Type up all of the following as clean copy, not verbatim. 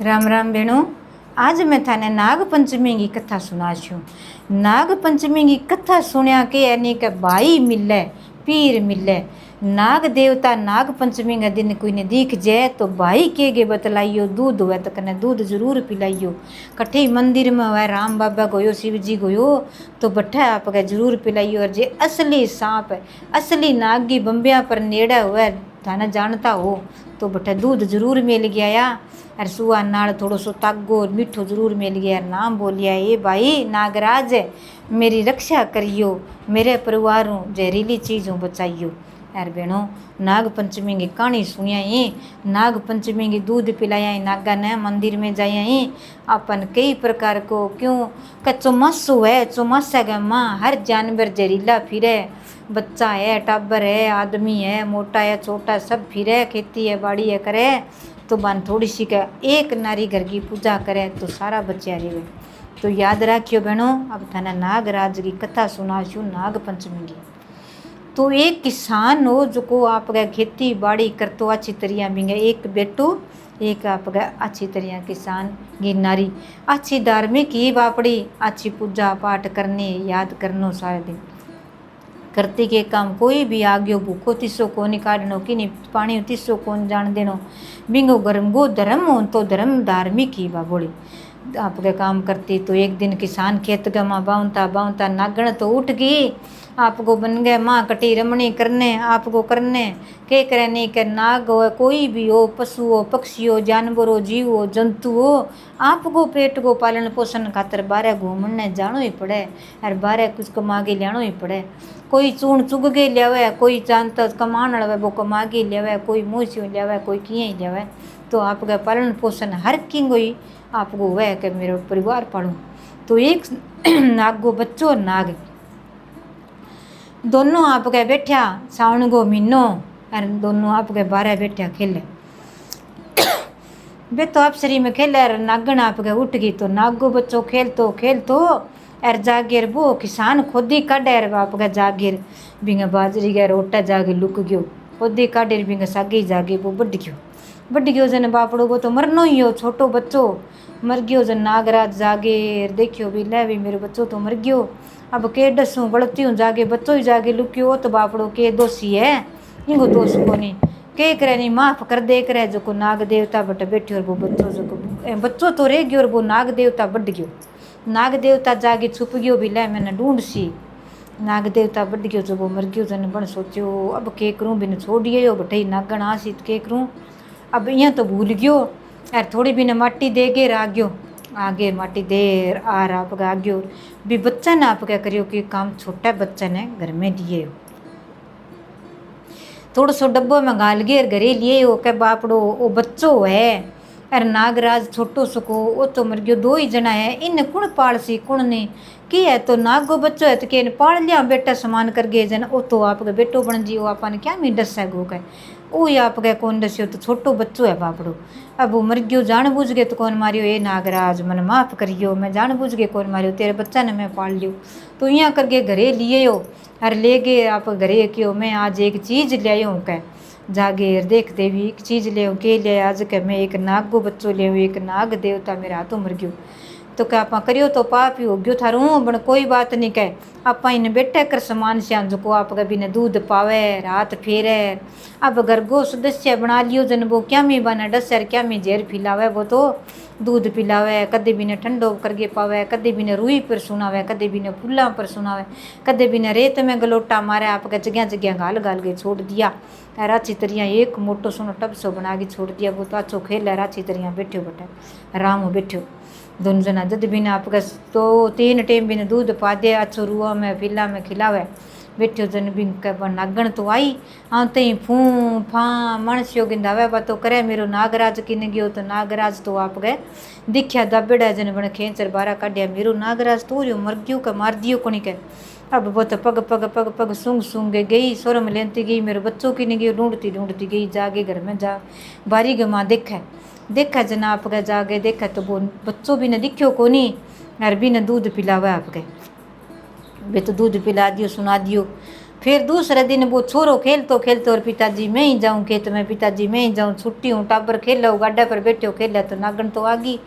राम राम भेणों। आज मैं थाने नाग पंचमी की कथा सुनाशू। नाग पंचमी की कथा सुनिया के यानी के भाई मिले पीर मिले। नाग देवता नाग पंचमी का दिन कोई ने दिख जाए तो भाई के गे बतलाइयो, दूध हुए तो कने दूध जरूर पिलाइयो। कठे मंदिर में हुआ राम बाबा गोयो शिव जी गोयो तो बट्ठा आप जरूर पिलाइयो। और जे असली सांप असली नाग की बम्बिया पर नेड़ा हुआ थाने जानता हो तो बट्ठा दूध जरूर मिल गया। और सुआ नाल थोड़ो सो तागो और मीठो जरूर मिल गया। नाम बोलिया ये भाई नागराज मेरी रक्षा करियो, मेरे परिवारों जहरीली चीज़ों बचाइयो। यार बहनों नाग पंचमी की कहानी सुनिया ही, नाग पंचमी की दूध पिलाया ही नागा ने, मंदिर में जाया ही अपन कई प्रकार को क्यों का चौमासो है। चौमासा का माँ हर जानवर जहरीला फिरे, बच्चा है टाबर है आदमी है मोटा है छोटा सब फिरे, खेती है बाड़ी है करे तो बन थोड़ी सी का एक नारी घर की पूजा करे तो सारा बच्चा रहे। तो याद रखियो बहनों, अब थाना नागराज की कथा सुनाशू नाग पंचमी की। तो एक किसान हो जो को आप खेती बाड़ी करतो अच्छी तरह बिंगे, एक बेटो एक आप अच्छी तरह किसान की नारी अच्छी धार्मिक ही बापड़ी अच्छी पूजा पाठ करने याद करनो सारे दिन करती के काम कोई भी आग्यो भूखो तिस्सो को नहीं काटनो कि नहीं पानी तिस्सो कौन जान देनो बिंगो गर्म गो धर्म हो तो धर्म धार्मिक ही बाबोली आपके काम करती। तो एक दिन किसान खेत गमा बाउंता बाउंता नागण तो उठ गई, आपको बन गए माँ कटी रमणी करने आपको करने के करे नहीं कर नाग हो कोई भी हो पशु हो पक्षी हो जानवर हो जीव हो जंतु हो आपको पेट को पालन पोषण खातर बारह घूमने जानो ही पड़े और बारह कुछ कमा के लियानो ही पड़े। कोई चून चुग के लियावे कोई जानता कमान लवे वो कमा के लियावे कोई मूसी लियावे कोई किए ही लियावे। तो आपका पालन पोषण हर किंग ही आपको वह कि मेरा परिवार पालूँ। तो एक नाग को बच्चों नाग दोनों आपके बैठा सावन को महीनो और दोनों आपके बारह बैठा खेले बे तो आप शरीर में खेले और नागन आपके उठ गई। तो नागो बच्चों खेल तो और जागीर वो किसान खुद ही काटे और आपका जागीर बिंग बाजरी गया रोटा जागे लुक गयो खुद ही काटे बिंग सागे जागे वो बढ़ गयो जन बापड़ो को तो मरनो ही हो छोटो बच्चो मर गयो। जन नागराज जागे देखियो भी ले भी मेरे बच्चों तो मर गयो, अब के डसूँ गलती हूँ जागे बच्चों ही जागे लुक्यो तो बापड़ो के दोषी है इनको दोष को नहीं के करे नहीं माफ कर दे करे जो को नाग देवता बट बैठे और वो बच्चों जो को बच्चों तो रह गयो और वो नाग देवता बढ़ गयो। नाग देवता जागे छुप गयो भी ले मैंने ढूंढ सी नाग देवता बढ़ गयो जो वो मर गयो। जन बन सोचो अब के करूँ बिन छोड़िए हो बटे नागण आसी के करूँ अब यहाँ तो भूल गयो यार थोड़ी भी न माटी दे गे आ गयो आगे माटी देर आर आप आ गयो भी बच्चा ने आप क्या करियो कि काम छोटा बच्चा ने घर में लिए हो थोड़ा सो डब्बो में गाल गे घरे लिए हो के बापड़ो वो बच्चो है अरे नागराज छोटो सको वो तो मर गयो दो ही जना है इन कुण पाल सी कुण ने की है तो नागो बच्चो है तो के पाल लिया बेटा समान कर गए जन वो तो आपका बेटो बन जियो आपने क्या मी डस है गो का वो आप गए कौन दस्यो तो छोटो बच्चो है बापड़ो अब वो मर गयो जान बुझ गए तो कौन मारियो ये नागराज मन माफ़ करियो मैं जान बुझ गए कौन मारियो तेरे बच्चा ने मैं पाल लियो। तो यहाँ करके घरे लिए हो और ले गए आप घरे क्यों मैं आज एक चीज़ ले आयो कह जागे देखते भी एक चीज़ ले के ले आज के मैं एक नाग को बच्चों ले एक नाग देवता मेरे हाथों मर गयो तो क्या आप करियो तो पाप ही हो गयो थारू बन कोई बात नहीं कह आप इन बेटे कर समान श्याम जो को आप कभी ने दूध पावे रात फेरे अब घर गो सदस्य बना लियो जन वो क्या मी बना डसर क्या मी जहर पिलावे वो तो दूध पिलावे कदे भी ने ठंडो करके पावे कदे भी ने रुई पर सुनावे कदे भी ने फुल्ला पर सुनावे कदे भी ने रेत में गलोटा मारे आपका जगह जगह गाल गाल के छोड़ दिया राची तरिया एक मोटो सुनो टब सो बना के छोड़ दिया वो तो अच्छो खेल है राची तरिया बैठो बटे राम बैठो दोनों जना जद भी ने आपका तो 3 टाइम भी ने दूध पा दे अच्छो रुआ में फिला में खिलावे बैठो जन भी नागण तो आई आते ही फू फा मणस्यो गिंदावे बातो करे मेरो नागराज किन गयो तो नागराज तो आप गए दिख्या दबेड़ा जन बन खेचर बारा काटिया मेरो नागराज तो जो मर गयो का मार दियो कोनी के अब वो तो पग पग पग पग सूंघ सूंघ गई सोरम लेती गई मेरे बच्चों की नहीं गई ढूंढती ढूंढती गई जागे घर में जा बारी गमा देखा जना आपके जागे देखा तो वो बच्चों भी ने दिखो को नहीं और भी ने दूध पिलावा आपके वे तो दूध पिला दियो सुना दियो फिर दूसरे दिन वो छोरो खेलतो खेलतो और पिताजी मैं ही जाऊँ खेत में, पिताजी मैं ही जाऊँ, छुट्टी हूँ, टाबर खेलो गाडा पर बैठो खेला तो नागन तो आ गई।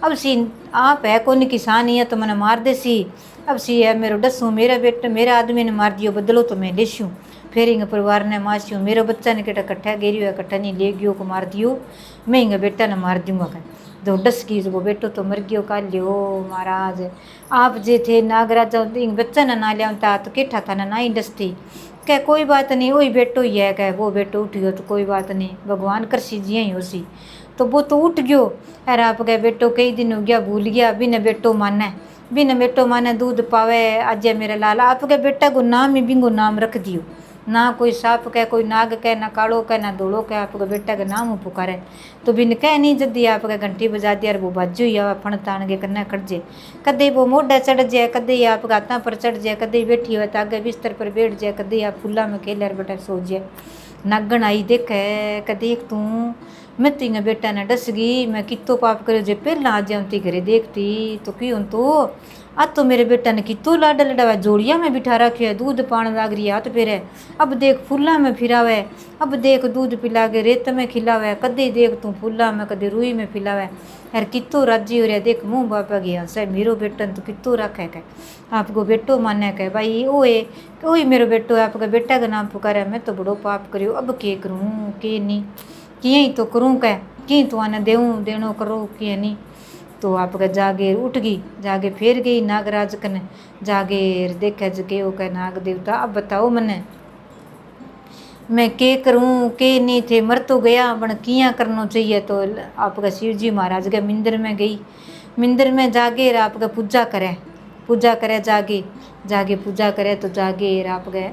अब सी आप है कौन किसान ही है तो मैंने मार दे सी। अब सी है मेरो डसूँ मेरा बेटा मेरा आदमी ने मार दियो बदलो तो मैं लेशूँ। फिर इंगे परिवार ने मास्यूँ मेरा बच्चा ने केटा कट्ठा गेरियो है कट्ठा नहीं ले गयो को मार दियो, मैं इंगे बेटा ने मार दूंगा कह जो डस की वो बेटो तो मर गयो का लियो महाराज। आप जे थे नागराज बच्चा ना लिया तो केठा था ना ही डसती कह कोई बात नहीं वही बेटो ही है कह वो बेटो उठ गयो तो कोई बात नहीं भगवान कर सी जिया ही हो सी। तो वो तो उठ गयो अरे आप कह बेटो कई दिन हो गया भूल गया बिना बेटो माने दूध पावे आज मेरा लाल। आप कह बेटा को नाम ही बिंगो नाम रख दियो ना कोई सांप कह कोई नाग कह ना कालो कह ना धोड़ो कह आपका बेटा का नाम पुकारे तो बिन कह नहीं जल्दी आपका घंटी बजा दिया और वो बाजू ही आवा फण तान के कन्ने खड़ जाए कदे वो मोढ़ा चढ़ जाए कदे आप गाता पर चढ़ जाए कदे बैठी हुआ तो आगे बिस्तर पर बैठ जाए कदे आप फुला में खेल बेटा सो जाए। नागण आई देखे देख तू मैं तीन बेटा ने डस गई मैं कितो पाप करे जे पहला आ जाती घरे देखती तो क्यों तो आज तो मेरे बेटा ने कितो लाडा लड़ावा जोड़िया में बिठा रखे है दूध पान लाग रही हाथ फेरे अब देख फूला में फिरावे अब देख दूध पिला के रेत में खिलावे कदे देख तू फूला में कदे रुई में फिलावे यार कितो राजी हो रहा देख मुँह बापा गया सह मेरो बेटन तो कितो रखे कह आपको बेटो माने कह भाई ओए मेरो बेटो आपका बेटा का नाम पुकारा मैं तो बड़ो पाप करियो अब के करूँ के नहीं किए ही तो करूँ कह कि तो आने देऊँ देनो करो कि नहीं। तो आपका जागे उठ गई जागे फिर गई नागराज कने जागे देखे जगे वो कह नाग देवता अब बताओ मने मैं के करूँ के नहीं थे मर तो गया बन किया करना चाहिए। तो आपका शिव जी महाराज के मंदिर में गई मंदिर में जागे आपका पूजा करे जागे पूजा करे तो जागे आपका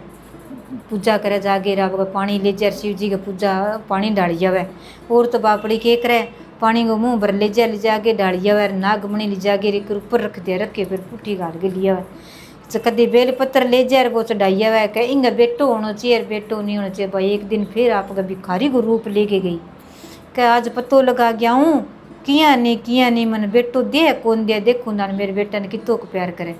पूजा करे जागे आपका पानी ले जाए शिव जी का पूजा पानी डाली जावे और तो बापड़ी के करे पानी को मुँह भर ले जा के डालिया हुआ नागमणि ले जाके ऊपर रख दिया रखे फिर पुट्ठी गाड़ के लिया हुआ कभी बेल पत्र ले जा वो चढ़ाइया हुआ कह इंगा बेटो होना चाहिए बेटो नहीं होना चाहिए भाई। एक दिन फिर आपका भिखारी को रूप लेके गई कह आज पतो लगा गया हूँ किया नहीं मन बेटो दे कौन दिया देखो ना मेरे बेटा ने कितो को प्यार करे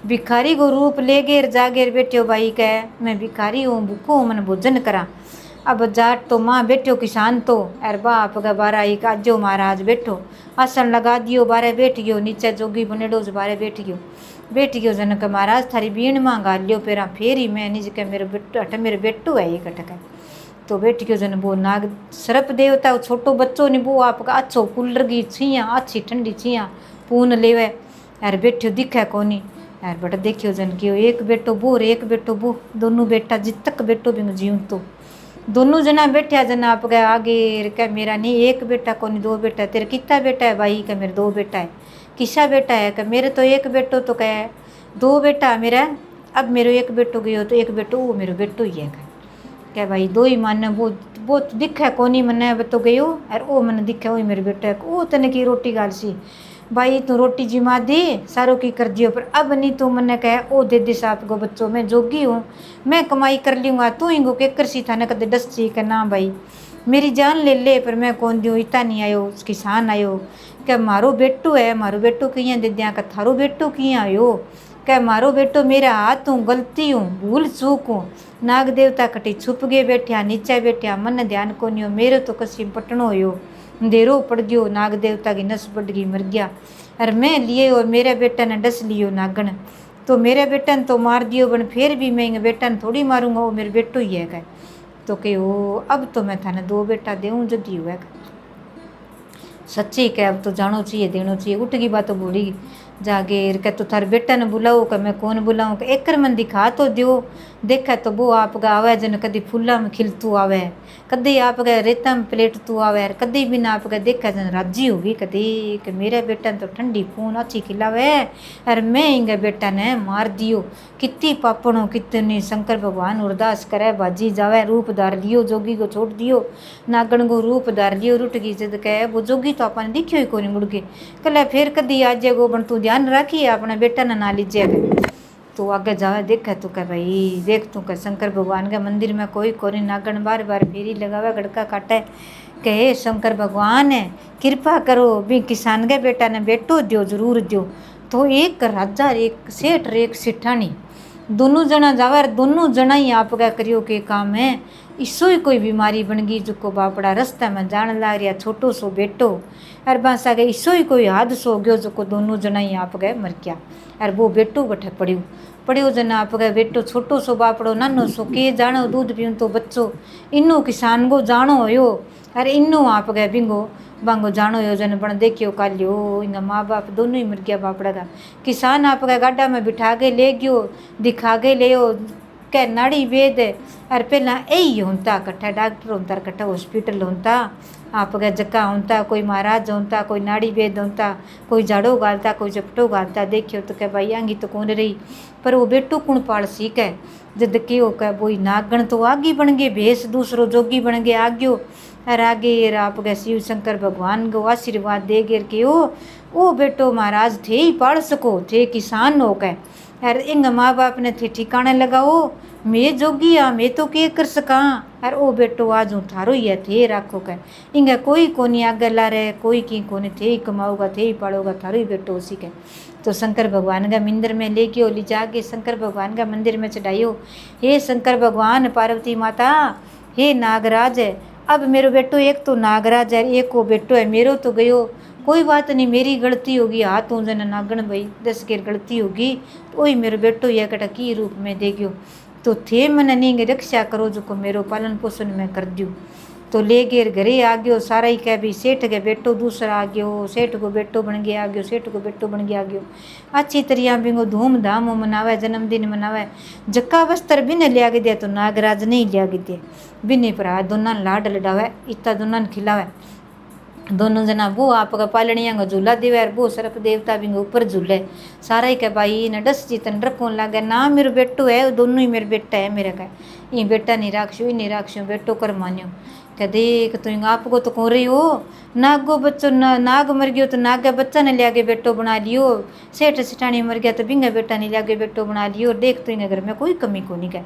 भिखारी को रूप ले गए जागे बैठो भाई कह मैं भिखारी हूँ भूखो हूँ मन भोजन करा। अब जाट तो माँ बैठो किसान तो अर बाप का बारा एक आजो महाराज बैठो आसन लगा दियो बारे बैठ गयो नीचे जोगी बनेडो बारे बैठ गयो जनक महाराज थारी बीण माँ गा लियो पेरा फेरी मैं निज के मेरे बेटो है एक अटक तो बैठ गयो जन वो नाग सर्प देवता छोटो बच्चो नहीं वो आपका अच्छो कूलर की छिया अच्छी ठंडी छिया पून लेवे यार बैठो दिखे कोनी यार बट देखियो जन क्यों एक बेटो वो और एक बेटो वो दोनों बेटा जित तक बेटो भी जीव तो दोनों जना बैठा जना आप गए आगे क्या मेरा नहीं एक बेटा को नहीं दो बेटा तेरे कितना बेटा है भाई का मेरे दो बेटा है किसा बेटा है क्या मेरे तो एक बेटो तो क्या है दो बेटा मेरा अब मेरे एक बेटो गयो तो एक बेटो वो मेरे बेटो ही है क्या भाई दो ही माने वो दिखे कोनी मने तो गयो और वो मैंने दिखे वही मेरे बेटा है वो तने की रोटी गाल सी भाई तू रोटी जिमा दी सारों की कर दियो पर अब नहीं तू मने कह ओ दे साप को बच्चों मैं जोगी हूँ मैं कमाई कर लूँगा तू ही गो के कर सी था न कदे डस सी का ना भाई मेरी जान ले पर मैं कौन दूँ इतना नहीं आयो किसान आयो क्या मारो बेटो है मारो बेटो किया दे दिया का थारो बेटो किया आयो क्या मारो बेटो मेरा हाथ हूँ गलती हूँ भूल चूक हूँ नाग देवता कटी छुप गए बैठा नीचे बैठा मन ध्यान को नहीं हो मेरे तो कसी पटनो हो अंधेरो पड़ गयो नाग देवता की नस बढ़ गई मर गया और मैं लिए और मेरे बेटा ने डस लियो नागन तो मेरे बेटा ने तो मार दियो बन फिर भी मैं बेटा ने थोड़ी मारूंगा वो मेरे बेटो ही है तो के वो अब तो मैं थाने दो बेटा देऊँ जदी हुआ सच्ची क्या अब तो जानो चाहिए देनो चाहिए उठ गई बात तो बोली जागे क्या तो थारे बेटा ने बुलाओ क्या मैं कौन बुलाऊँ एक मन दिखा तो दियो देखा तो वो आपका आवे जन कदी फूला में खिलतू आवे कदी आपका रेता में प्लेट तू आवे कदी भी ना आपका देखा जन राजी होगी कदी कि मेरा बेटा ने तो ठंडी खून अच्छी खिलावे अरे मैं इंगे बेटा ने मार दियो कितनी पापड़ों कितनी शंकर भगवान उरदास करे बाजी जावे रूप धार लियो जोगी को छोड़ दियो नागण को रूप धार लियो रुट गई जद कह वो जोगी तो अपन दिखियो ही कोनी मुड़ के कल फिर कदी आज गो बन तू ध्यान रखिए अपने बेटा ने ना लीजिएगा तो आगे जावे देखे तो कह भाई देख तू कह शंकर भगवान के मंदिर में कोई कोरी नागण बार बार फेरी लगावे गड़का काटे कहे शंकर भगवान है कृपा करो भी किसान के बेटा ने बेटो दियो जरूर दियो तो एक राजा एक सेठ एक सिठानी दोनों जना जावे, दोनों जना ही आप क्या करियो के काम है। इसो ही कोई बीमारी बन गई जो बापड़ा रास्ते में जान लाग रहा छोटो सो बेटो, अर बस आगे इसो ही कोई हादसो हो गयो जो दोनों जना ही आप गए मर गया। अर वो बेटो बठे पड़ियो पड़ियो जना आप गए बेटो छोटो सो बापड़ो नानो सो के जानो दूध पीऊँ तो बच्चो इनो किसान को जानो हो। अरे इनो आप गए बिंगो बांगो जानो योजन बन देखियो कालियो इंगा माँ बाप दोनों ही मर गया बापड़ा का। किसान आप गए गाडा में बिठा के ले गयो दिखा के ले कै नाड़ी वेद। अरे पहला यही होता कट्ठा डॉक्टर होता कट्ठा हॉस्पिटल होता आप गए जक्का होता कोई महाराज होता कोई नाड़ी वेद होता कोई झाड़ो गालता कोई चपटो गालता। देखियो तो क्या भाई आंगी तो कौन रही पर वो बेटो कुण पाल सीख है जद के हो क्या बोई नागण तो आगे बन गए भेस दूसरो जोगी बन गए आग्यो। अरे आगे आप गए शिव शंकर भगवान को आशीर्वाद दे गिर के ओ बेटो महाराज थे ही पाल सको थे किसान हो गए। अरे इंग माँ बाप ने थे ठिकाने लगाओ मैं जोगी आ मैं तो के कर सका। अरे ओ बेटो आज हूँ थारो ही है थे राखो कह इंगे कोई कोनी आगे ला रहे कोई की कोनी थे ही कमाओगा थे ही पालोगा थारो ही बेटो उसी के। तो शंकर भगवान का मंदिर में ले गयो ले जाके शंकर भगवान का मंदिर में चढ़ाइयो। हे शंकर भगवान पार्वती माता हे नागराज अब मेरो बेटो एक तो नागराज है एक को बेटो है मेरो तो गयो कोई बात नहीं मेरी गलती होगी हाथ हूँ जन नागण भाई 10 केर गलती होगी तो वही मेरो बेटो यह कटा की रूप में दे गयो। तो थे मन नहीं रक्षा करो जो को मेरो पालन पोषण में कर दूँ। तो ले गेर घरे आ गयो सारा ही कह भी सेठ के बेटो दूसरा आ गयो सेठ को बेटो बन गया आ गयो सेठ को बेटो बन गया आ गयो। अच्छी तरह बिंगो धूमधाम मनावे जन्मदिन मनावे जक्का वस्त्र बिन लिया के दिया तो नागराज नहीं लिया के दिया बिने पर दोनों लाड लडावे इतना दोनों खिलावे। दोनों जना वो आपका पालनिया को झूला देवे वो सर्प देवता भी ऊपर झूले सारा ही कह भाई न डस जीतन रखों लगे ना मेरो बेटो है दोनों ही मेरे बेटा है मेरा कह ये बेटा नहीं राखशो ही नहीं राखशो बेटो कर मान्यो कह देख तो आपको तो कौन रही हो नागो बच्चों नाग मर गयो तो नाग का बच्चा ने लिया के बेटो बना लियो सेठ सेठानी मर गया तो बिंगा बेटा ने लिया के बेटो बना लियो देख तो घर में कोई कमी को नहीं कह।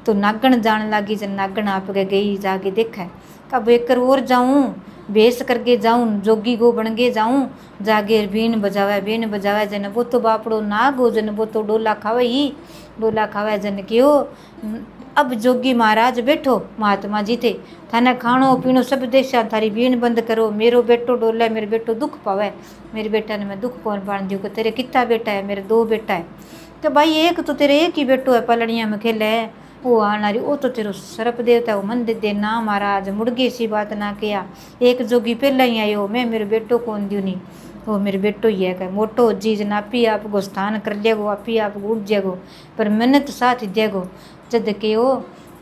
तो नागण जान लगी जब नागण आप गई जाके देखा कब एक और जाऊँ बेस करके जाऊँ जोगी गो बन के जाऊँ जागे बीन बजावे जन वो तो बापड़ो नाग हो जन वो तो डोला खावे जन क्यों अब जोगी महाराज बैठो महात्मा जी थे थाने खानो पीनो सब देशा थारी बीन बंद करो मेरो बेटो डोला मेरे बेटो दुख पावे मेरे बेटा ने मैं दुख कौन पान दियो तेरे कितना बेटा है मेरे 2 बेटा है। तो भाई एक तो तेरे एक ही बेटो है पलड़िया में खेले है वो आना रही वो तो तेरो सर्प देवता वो मन दे दे ना महाराज मुड़गे सी बात ना किया एक जोगी पहला ही आयो मैं मेरे बेटो कौन दियो नहीं वो मेरे बेटो ही है कह मोटो चीज ना पी आपको स्थान कर लेगो आपी आप उठ जाएगो पर मेहनत साथ देगो जद के हो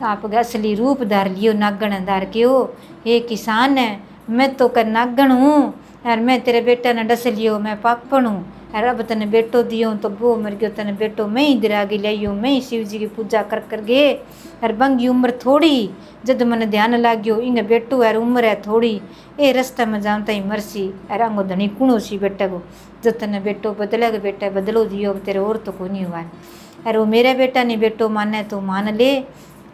आप असली रूप धार लियो नागण धार के हो हे किसान है मैं तो कर नागण हूँ और मैं तेरे बेटा ने डस लियो मैं पापण हूँ और अब तने बेटो दियो तो वो मर गयो तने बेटो मैं ही दिरागी लियो मैं ही शिव जी की पूजा कर गे और बंगी उम्र थोड़ी जद मन ध्यान लाग्यो इंगे बेटो यार उम्र है थोड़ी ए रास्ता में जानता ही मरसी और अंगो धनी कुणो सी बेटा को जब तने बेटो बदलेगा बेटा बदलो दियो तेरे और तो को नहीं हुआ और वो मेरा बेटा नहीं बेटो माने तो मान ले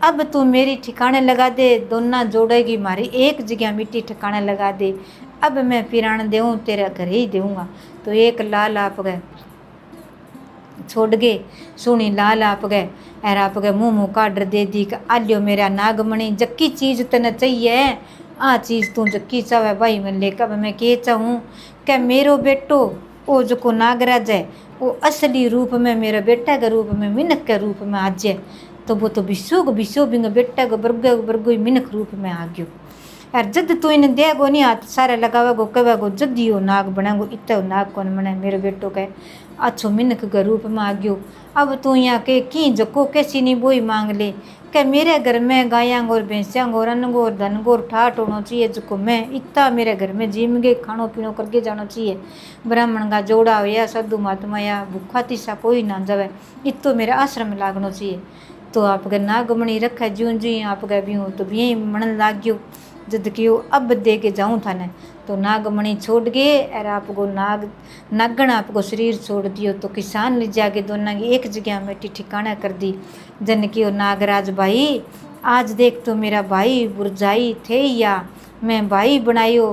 अब तू मेरी ठिकाने लगा दे दोनों जोड़ेगी मारी एक जगह मिट्टी ठिकाने लगा दे अब मैं पिराण देऊँ तेरा घर ही दूँगा। तो एक लाल आप गए छोड़ गए सुनी लाल आप गए और आप गए मुँह का डर दे दी कि आलियो मेरा नागमणि जक्की चीज़ तने चाहिए आ चीज़ तू जक्की चाहे भाई मैं लेकर मैं के चाहूँ क्या मेरो बेटो वो जो को नागराज है वो असली रूप में मेरा बेटा के रूप में मिनक के रूप में आ जाए तो वो तो विश्व बिंग बेटा को बरगो मिनक रूप में आ गयो। यार जद तू इन्हें देगो नहीं हाथ सारे लगावेगो कवेगो जद ही नाग बनेगो इतना नाग कौन बने मेरे बेटो के अच्छो मिनक के रूप में आ गयो। अब तू यहाँ के की जको कैसी नहीं बोई मांग ले क्या मेरे घर में गायांग और भैंसियांग और अन्न और धन और ठाठ होना चाहिए जको मैं इतना मेरे घर में जिम गए खानो पीनो करके जाना चाहिए ब्राह्मण का जोड़ा हो या साधु महात्मा या भूखा तीसा कोई ना जावे इतो मेरे आश्रम में लागना चाहिए। तो आप गए नागमणि रखा ज्यों जी आप गए भी हो तो भी मन लाग गयो जद कि अब दे के जाऊँ थाने तो नागमणि छोड़ गए और आपको नागण आपको शरीर छोड़ दियो। तो किसान ले जाके दोनों की एक जगह मिट्टी ठिकाना कर दी जन की नागराज भाई आज देख तो मेरा भाई बुरजाई थे या मैं भाई बनायो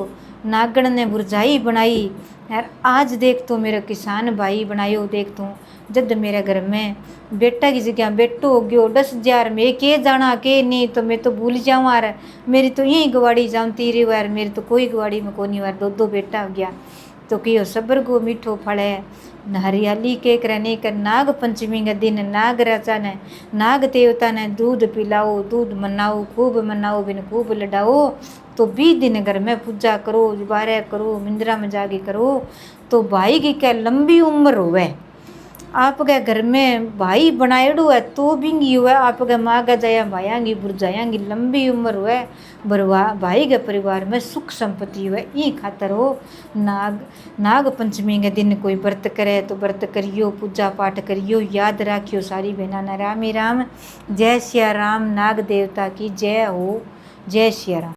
नागण ने बुरजाई बनाई यार आज देख तो मेरा किसान भाई बनायो, देख तू जब मेरे घर में बेटा की जगह बेटो हो गयो 10,000 में के जाना के नहीं तो मैं तो भूल जाऊँ यार। मेरी तो यही गवाड़ी जानती रही यार, मेरी तो कोई गवाड़ी में को नहीं यार, दो बेटा हो गया तो कियो सबर को मीठो फल है। हरियाली के करने कर नाग पंचमी के दिन नाग राजा ने नाग देवता ने दूध पिलाओ, दूध मनाओ, खूब मनाओ बिन खूब लड़ाओ। तो 20 दिन घर में पूजा करो, बारह करो, मिंद्रा में जाके करो तो भाई की क्या लंबी उम्र होवे। आपके घर में भाई बनाएड़ो है तो भी हुआ आपके माँ का जया भाया की बुरजाया की लंबी उम्र हुए, बरवा भाई के परिवार में सुख संपत्ति हुए। ये खातर हो नाग पंचमी के दिन कोई व्रत करे तो व्रत करियो, पूजा पाठ करियो, याद राखियो सारी बहना न राम ही राम। जय सिया राम, नाग देवता की जय हो, जय सिया राम।